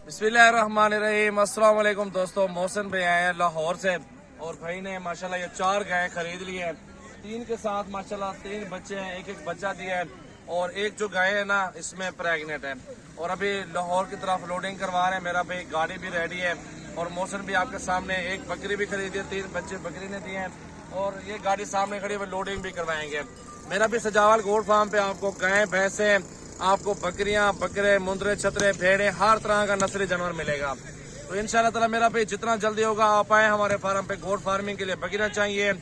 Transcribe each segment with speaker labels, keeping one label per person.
Speaker 1: बिस्मिल्लाहिर्रहमानिर्रहीम। अस्सलाम वालेकुम दोस्तों, मोहसिन भाई आए हैं लाहौर से और भाई ने माशाल्लाह ये 4 गायें खरीद ली है। 3 के साथ माशाल्लाह 3 बच्चे हैं, एक बच्चा दिया है और एक जो गाय है ना इसमें प्रेग्नेंट है। और अभी लाहौर की तरफ लोडिंग करवा रहे हैं। मेरा भाई गाड़ी भी रेडी है और मोहसिन भी आपके सामने एक बकरी भी खरीदी है, 3 बच्चे बकरी ने दिए हैं और ये गाड़ी सामने खड़ी है, लोडिंग भी करवाएंगे। मेरा भी सजावल गोट फार्म पे आपको गायें भैंसे, आपको बकरियां, बकरे, मुंदरे, छतरे, भेड़े, हर तरह का नस्ली जानवर मिलेगा। तो इंशाल्लाह ताला मेरा भाई जितना जल्दी होगा आप आए हमारे फार्म पे। गोट फार्मिंग के लिए बकरियां चाहिए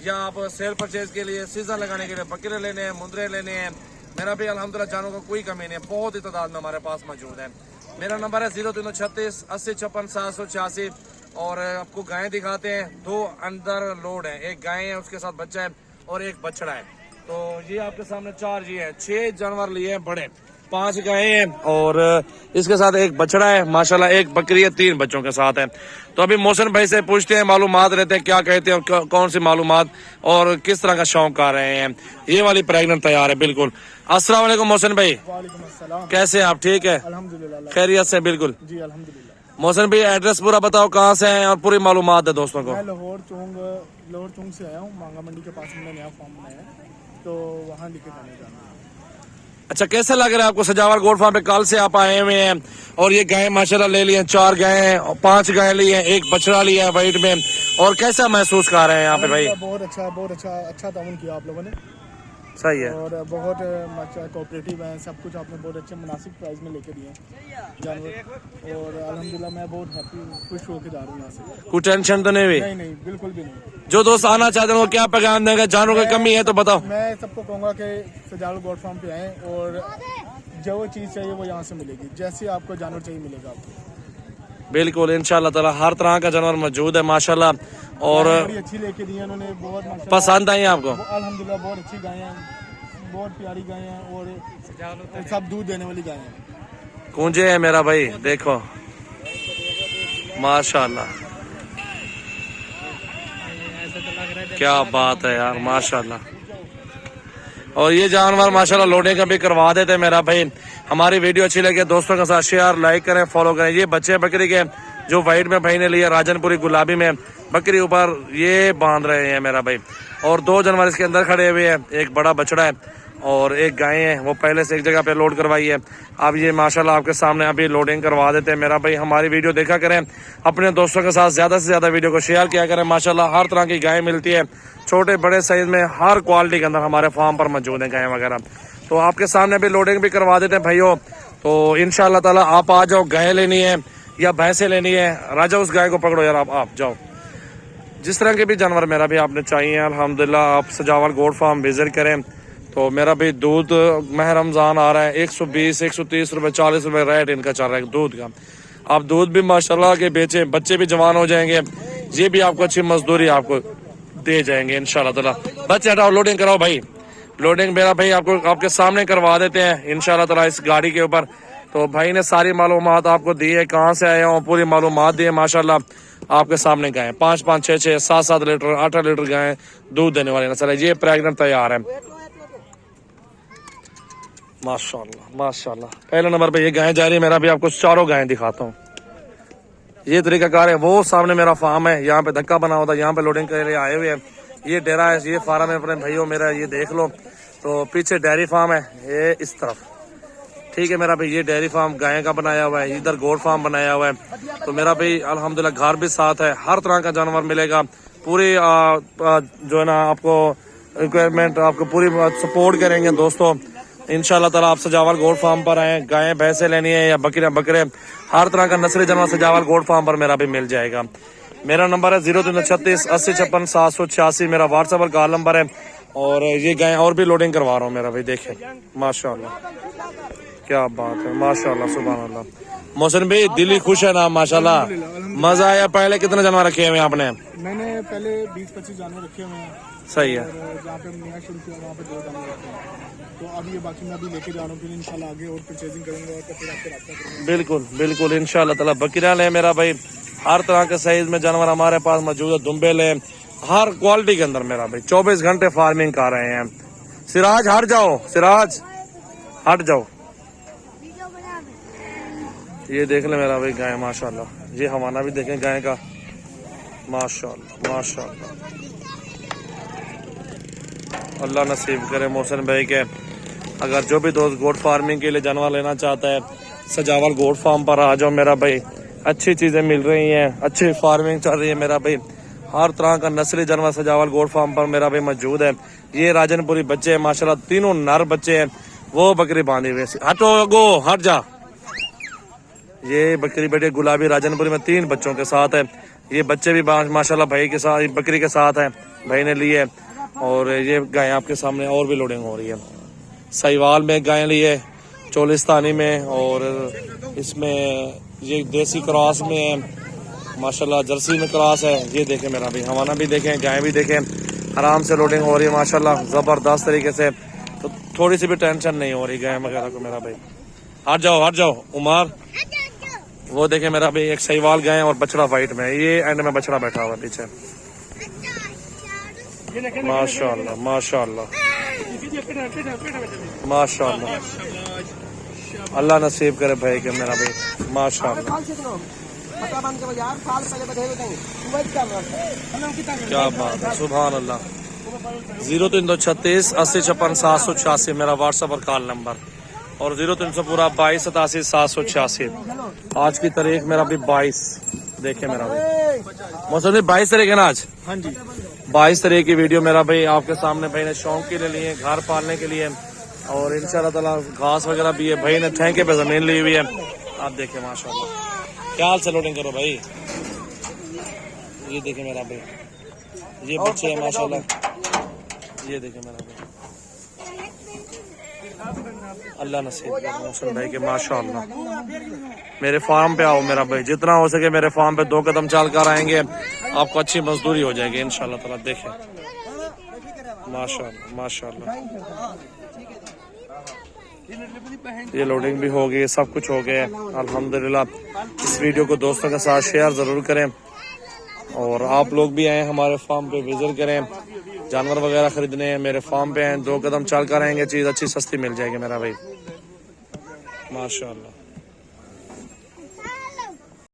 Speaker 1: या आप सेल परचेज के लिए सीजन लगाने के लिए बकरे लेने हैं, मुंदरे लेने हैं, मेरा भी अल्हम्दुलिल्लाह जानवरों का कोई कमी नहीं है, बहुत ही तादाद में हमारे पास मौजूद है। मेरा नंबर है 0336 80 56 786 और आपको गायें दिखाते हैं। 2 अंदर लोड है, एक गाय है उसके साथ बच्चा है और एक बछड़ा है। तो ये आपके सामने 4 जी है, 6 जानवर लिए हैं बड़े, 5 गायें हैं और इसके साथ एक बछड़ा है माशाल्लाह, एक बकरी है, 3 बच्चों के साथ है। तो अभी मोहसिन भाई से पूछते हैं, मालूमात रहते हैं क्या कहते हैं और कौन सी मालूमात और किस तरह का शौक कर रहे हैं। ये वाली प्रेग्नेंट तैयार है बिल्कुल। अस्सलाम वालेकुम मोहसिन भाई।
Speaker 2: वालेकुम अस्सलाम।
Speaker 1: कैसे हैं आप? ठीक है
Speaker 2: अल्हम्दुलिल्लाह।
Speaker 1: खैरियत से? बिल्कुल
Speaker 2: जी अल्हम्दुलिल्लाह।
Speaker 1: मोहसिन भाई एड्रेस पूरा बताओ कहाँ से हैं और पूरी मालूमात है दोस्तों को।
Speaker 2: मैं लाहौर चौंग से आया हूँ, मांगा मंडी के पास मैंने नया फार्म बनाया है, तो वहाँ लेके जाने का।
Speaker 1: अच्छा, कैसे लग रहा है आपको सजावल गोट फार्म पे? कल से आप आए हुए हैं और ये गायें माशाल्लाह ले ली हैं, 4 गायें, 5 गायें ली हैं, एक बछड़ा लिया है वाइट में। और कैसा महसूस कर रहे हैं यहाँ पे भाई?
Speaker 2: बहुत अच्छा ताउन किया आप लोगों ने।
Speaker 1: सही है
Speaker 2: और बहुत कोऑपरेटिव है, सब कुछ आपने बहुत अच्छे मुनासिब प्राइस में लेके दिए जानवर। और अल्हम्दुलिल्लाह मैं बहुत हैप्पी, खुश होकर जा रहा हूँ यहाँ से।
Speaker 1: कुछ टेंशन तो नहीं हुई?
Speaker 2: नहीं बिल्कुल भी नहीं।
Speaker 1: जो दोस्त आना चाहते हैं वो क्या पैगाम देंगे? जानवरों की कमी है तो बताओ।
Speaker 2: मैं सबको कहूँगा कि सजावल गोट फार्म पे आएँ और जो चीज़ चाहिए वो यहाँ से मिलेगी, जैसे आपको जानवर चाहिए मिलेगा आपको।
Speaker 1: बिल्कुल इंशाल्लाह ताला हर तरह का जानवर मौजूद है माशाल्लाह। और
Speaker 2: बड़ी अच्छी लेके दी है उन्होंने, बहुत माशाल्लाह
Speaker 1: पसंद आई आपको?
Speaker 2: अल्हम्दुलिल्लाह बहुत अच्छी गायें हैं, बहुत प्यारी गायें हैं और सब दूध देने वाली गायें हैं।
Speaker 1: कूंजे है मेरा भाई, देखो माशाल्लाह, क्या बात है यार माशाल्लाह। और ये जानवर माशाल्लाह लोडिंग का भी करवा देते मेरा भाई। हमारी वीडियो अच्छी लगे दोस्तों के साथ शेयर, लाइक करें, फॉलो करें। ये बच्चे बकरी के जो वाइट में भाई ने लिया, राजनपुरी गुलाबी में बकरी ऊपर ये बांध रहे हैं मेरा भाई। और 2 जानवर इसके अंदर खड़े हुए हैं, एक बड़ा बछड़ा है और एक गाय है, वो पहले से एक जगह पे लोड करवाई है। अब ये माशाल्लाह आपके सामने अभी लोडिंग करवा देते हैं मेरा भाई। हमारी वीडियो देखा करें, अपने दोस्तों के साथ ज्यादा से ज्यादा वीडियो को शेयर किया करें। माशाल्लाह हर तरह की गाय मिलती है, छोटे बड़े साइज में, हर क्वालिटी के अंदर हमारे फार्म पर मौजूद है गाय वगैरह। तो आपके सामने अभी लोडिंग भी करवा देते हैं भाइयों। तो इंशाल्लाह ताला आप आ जाओ, गाय लेनी है या भैंसे लेनी है, राजा उस गाय को पकड़ो यार, आप जाओ। जिस तरह के भी जानवर मेरा भी आपने चाहिए अल्हम्दुलिल्लाह आप सजावल गोट फार्म विजिट करें। तो मेरा भी दूध माह रमजान आ रहा है, 120 130 रुपए 40 रुपए रेट इनका चल रहा है दूध का। आप दूध भी माशाल्लाह के बेचे, बच्चे भी जवान हो जाएंगे, ये भी आपको अच्छी मजदूरी आपको दे जाएंगे इंशाल्लाह ताला। बच्चे हटाओ, लोडिंग कराओ भाई। लोडिंग मेरा भाई आपको आपके सामने करवा देते हैं इंशाल्लाह ताला इस गाड़ी के ऊपर। तो भाई ने सारी मालूमात आपको दी है, कहाँ से आए हो पूरी मालूमात दी है माशाल्लाह। आपके सामने गाय 5-5 6-6 7-7 लीटर 8 लीटर गाय दूध देने वाली नस्ल है। ये प्रेग्नेंट तैयार है माशाल्लाह माशाल्लाह। पहले नंबर पे ये गाय जा रही है, मेरा भी आपको चारों गायें दिखाता हूँ। ये तरीकाकार है, वो सामने मेरा फार्म है, यहाँ पे धक्का बना होता है, यहाँ पे लोडिंग के लिए आए हुए हैं। ये डेरा है, ये फार्म है अपने भाइयों मेरा, ये देख लो। तो पीछे डेयरी फार्म है, ये इस तरफ, ठीक है मेरा भाई। ये डेयरी फार्म गाय का बनाया हुआ है, इधर गोट फार्म बनाया हुआ है। तो मेरा भाई अल्हम्दुलिल्लाह घर भी साथ है, हर तरह का जानवर मिलेगा। पूरी जो है ना आपको रिक्वायरमेंट, आपको पूरी सपोर्ट करेंगे दोस्तों इंशाल्लाह ताला। आप सजावल गोट फार्म पर आए, गायें भैंसे लेनी है या बकरियां बकरे, हर तरह का नस्ली जानवर सजावल गोट फार्म पर मेरा भी मिल जाएगा। मेरा नंबर है 0336 80 56 786, मेरा व्हाट्सएप और कॉल नंबर है। और ये गायें और भी लोडिंग करवा रहा हूँ मेरा भाई, देखे माशाल्लाह क्या बात है माशाल्लाह सुभान अल्लाह। मोहसिन भाई दिल्ली खुश है ना माशाल्लाह, मजा आया। पहले कितने जानवर रखे हुए आपने?
Speaker 2: मैंने पहले 20-25 जानवर रखे हुए हैं।
Speaker 1: सही है।
Speaker 2: और जहाँ पे नया शुरू किया वहाँ पे 2 जानवर रखे हैं, तो अब ये बाकी मैं अभी लेके जा रहा हूँ, फिर इंशाल्लाह आगे और परचेजिंग करूंगा और तो फिर आपसे रास्ता करूंगा।
Speaker 1: बिल्कुल बिल्कुल इंशाल्लाह ताला। बकरियां ले मेरा भाई, हर तरह के साइज में जानवर हमारे पास मौजूद है। दुम्बे ले, हर क्वालिटी के अंदर मेरा भाई 24 घंटे फार्मिंग कर रहे हैं। सिराज हट जाओ, सिराज हट जाओ। ये देख ले मेरा भाई गाय माशाल्लाह। ये हवाना भी देखें गाय का, माशाल्लाह माशाल्लाह। अल्लाह नसीब करे मोहसिन भाई के। अगर जो भी दोस्त गोट फार्मिंग के लिए जानवर लेना चाहता है, सजावल गोट फार्म पर आ जाओ मेरा भाई। अच्छी चीजें मिल रही हैं, अच्छी फार्मिंग चल रही है मेरा भाई। हर तरह का नस्ली जानवर सजावल गोट फार्म पर मेरा भाई मौजूद है। ये राजनपुरी बच्चे हैं माशाल्लाह, तीनों नर बच्चे हैं। वो बकरी बांधी हुई, हटो गो हट जा। ये बकरी बेटे गुलाबी राजनपुरी में 3 बच्चों के साथ है। ये बच्चे भी माशाल्लाह भाई के साथ, बकरी के साथ है, भाई ने लिए। और ये गाय आपके सामने और भी लोडिंग हो रही है। साहिवाल में गाय लिए, चोलिस्तानी में, और इसमें ये देसी क्रॉस में है माशाल्लाह, जर्सी में क्रॉस है। ये देखें मेरा भाई, हवाना भी देखें, गाय भी देखें, आराम से लोडिंग हो रही है माशाल्लाह जबरदस्त तरीके से। तो थोड़ी सी भी टेंशन नहीं हो रही गाय वगैरह को मेरा भाई। हट जाओ उमर। वो देखे मेरा भाई, एक साहिवाल गाय और बछड़ा वाइट में, ये एंड में बछड़ा बैठा हुआ पीछे। माशाल्लाह माशाल्लाह माशाल्लाह। अल्लाह नसीब करे भाई के मेरा भाई, माशाल्लाह। क्या बात है, सुभान अल्लाह। 0336 80 56 786 मेरा व्हाट्सएप और कॉल नंबर, और 0300 पूरा 22 87 786। आज की तारीख मेरा भी 22, देखे मेरा भाई मौसम 22 तारीख है ना आज।
Speaker 2: हाँ जी,
Speaker 1: 22 तारीख की वीडियो मेरा भाई आपके सामने। भाई ने शौक के लिए लिए, घर पालने के लिए, और इंशाल्लाह ताला घास वगैरह भी है। भाई ने ठेके पे जमीन ली हुई है, आप देखें माशाल्लाह। क्या हाल से लोडिंग करो भाई। ये देखे मेरा भाई, ये बच्चे हैं माशाल्लाह। ये देखे मेरा भाई, अल्लाह नसीब करे मोहसिन भाई के माशाल्लाह। मेरे फार्म पे आओ मेरा भाई, जितना हो सके मेरे फार्म पे 2 कदम चल कर आएंगे, आपको अच्छी मजदूरी हो जाएगी इंशाल्लाह ताला। देखें माशाल्लाह माशाल्लाह। ये लोडिंग भी हो गई, सब कुछ हो गया अल्हम्दुलिल्लाह। इस वीडियो को दोस्तों के साथ शेयर ज़रूर करें, और आप लोग भी आए हमारे फार्म पे विजिट करें। जानवर वगैरह खरीदने हैं मेरे फार्म पे हैं, 2 कदम चल कर आएंगे, चीज़ अच्छी सस्ती मिल जाएगी मेरा भाई माशाल्लाह।